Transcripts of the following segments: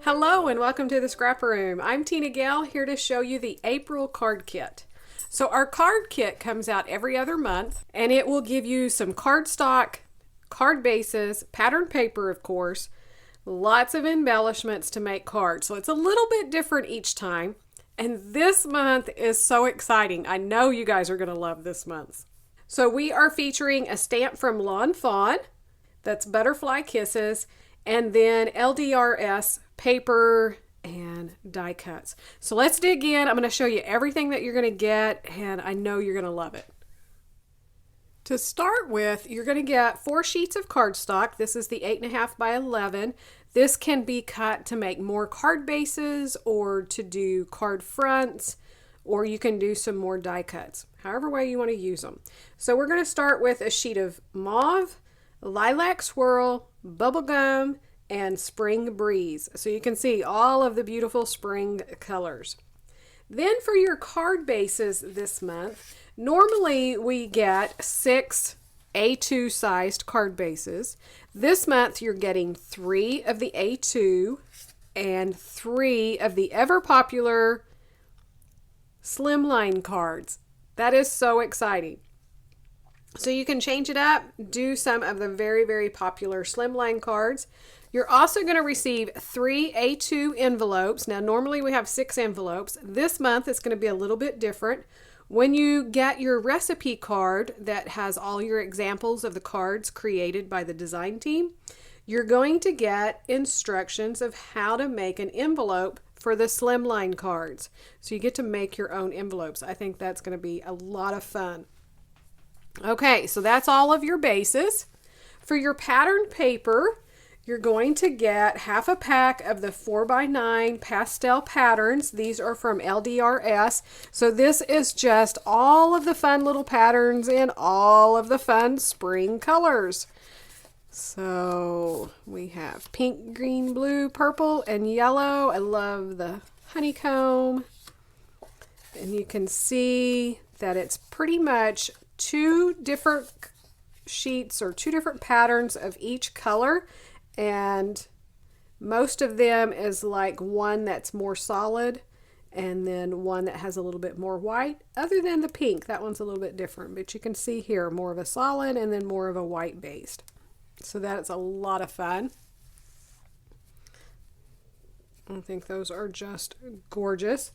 Hello and welcome to the Scrap Room. I'm Tina Gale, here to show you the April card kit. So our card kit comes out every other month and it will give you some cardstock, card bases, pattern paper of course, lots of embellishments to make cards. So it's a little bit different each time. And this month is so exciting. I know you guys are going to love this month. So we are featuring a stamp from Lawn Fawn, that's Butterfly Kisses, and then LDRS paper and die cuts. So let's dig in. I'm going to show you everything that you're going to get, and I know you're going to love it. To start with, you're going to get 4 sheets of cardstock. This is the 8.5 by 11. This can be cut to make more card bases or to do card fronts, or you can do some more die cuts, however way you want to use them. So we're going to start with a sheet of mauve, lilac swirl, bubblegum, and spring breeze. So you can see all of the beautiful spring colors. Then for your card bases this month, normally we get 6 A2 sized card bases. This month you're getting 3 of the A2 and 3 of the ever popular Slimline cards. That is so exciting. So you can change it up, do some of the very, very popular Slimline cards. You're also going to receive 3 A2 envelopes. Now, normally we have 6 envelopes. This month it's going to be a little bit different. When you get your recipe card that has all your examples of the cards created by the design team, you're going to get instructions of how to make an envelope for the Slimline cards. So you get to make your own envelopes. I think that's going to be a lot of fun. Okay, so that's all of your bases. For your pattern paper, you're going to get half a pack of the 4x9 pastel patterns. These are from LDRS. So this is just all of the fun little patterns in all of the fun spring colors. So we have pink, green, blue, purple, and yellow. I love the honeycomb. And you can see that it's pretty much 2 different sheets or 2 different patterns of each color. And most of them is like one that's more solid and then one that has a little bit more white, other than the pink. That one's a little bit different, but you can see here more of a solid and then more of a white based. So that's a lot of fun. I think those are just gorgeous.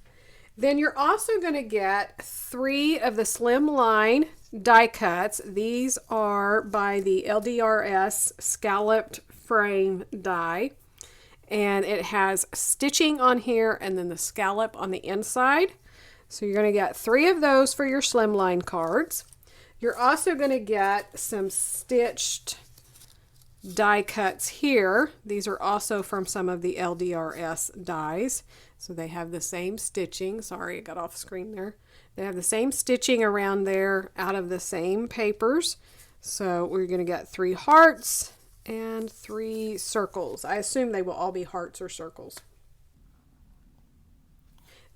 Then you're also going to get 3 of the Slimline Die Cuts. These are by the LDRS scalloped frame die, and it has stitching on here and then the scallop on the inside. So you're going to get 3 of those for your Slimline cards. You're also going to get some stitched die cuts here. These are also from some of the LDRS dies. So they have the same stitching. Sorry, I got off screen there. They have the same stitching around there out of the same papers. So we're going to get 3 hearts and 3 circles. I assume they will all be hearts or circles.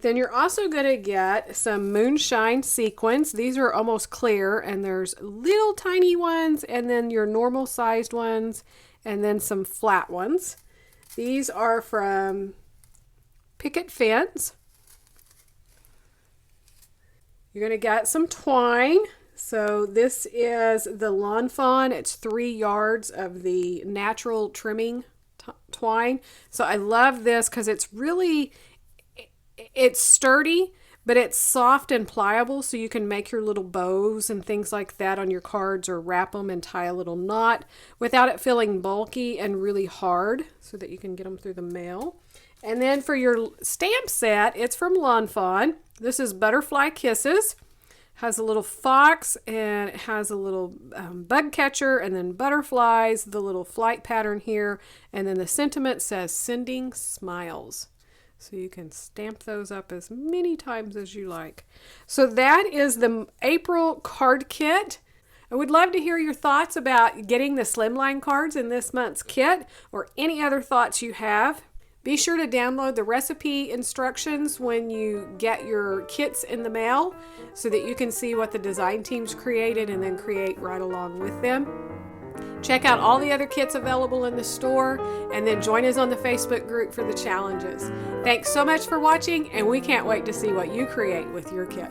Then you're also going to get some moonshine sequins. These are almost clear, and there's little tiny ones and then your normal sized ones and then some flat ones. These are from Picket Fence. You're going to get some twine. So this is the Lawn Fawn. It's 3 yards of the natural trimming twine. So I love this because it's sturdy, but it's soft and pliable, so you can make your little bows and things like that on your cards or wrap them and tie a little knot without it feeling bulky and really hard, so that you can get them through the mail. And then for your stamp set, it's from Lawn Fawn. This is Butterfly Kisses. Has a little fox and it has a little bug catcher and then butterflies, the little flight pattern here, and then the sentiment says sending smiles. So you can stamp those up as many times as you like. So that is the April card kit. I would love to hear your thoughts about getting the Slimline cards in this month's kit, or any other thoughts you have. Be sure to download the recipe instructions when you get your kits in the mail so that you can see what the design teams created and then create right along with them. Check out all the other kits available in the store, and then join us on the Facebook group for the challenges. Thanks so much for watching, and we can't wait to see what you create with your kit.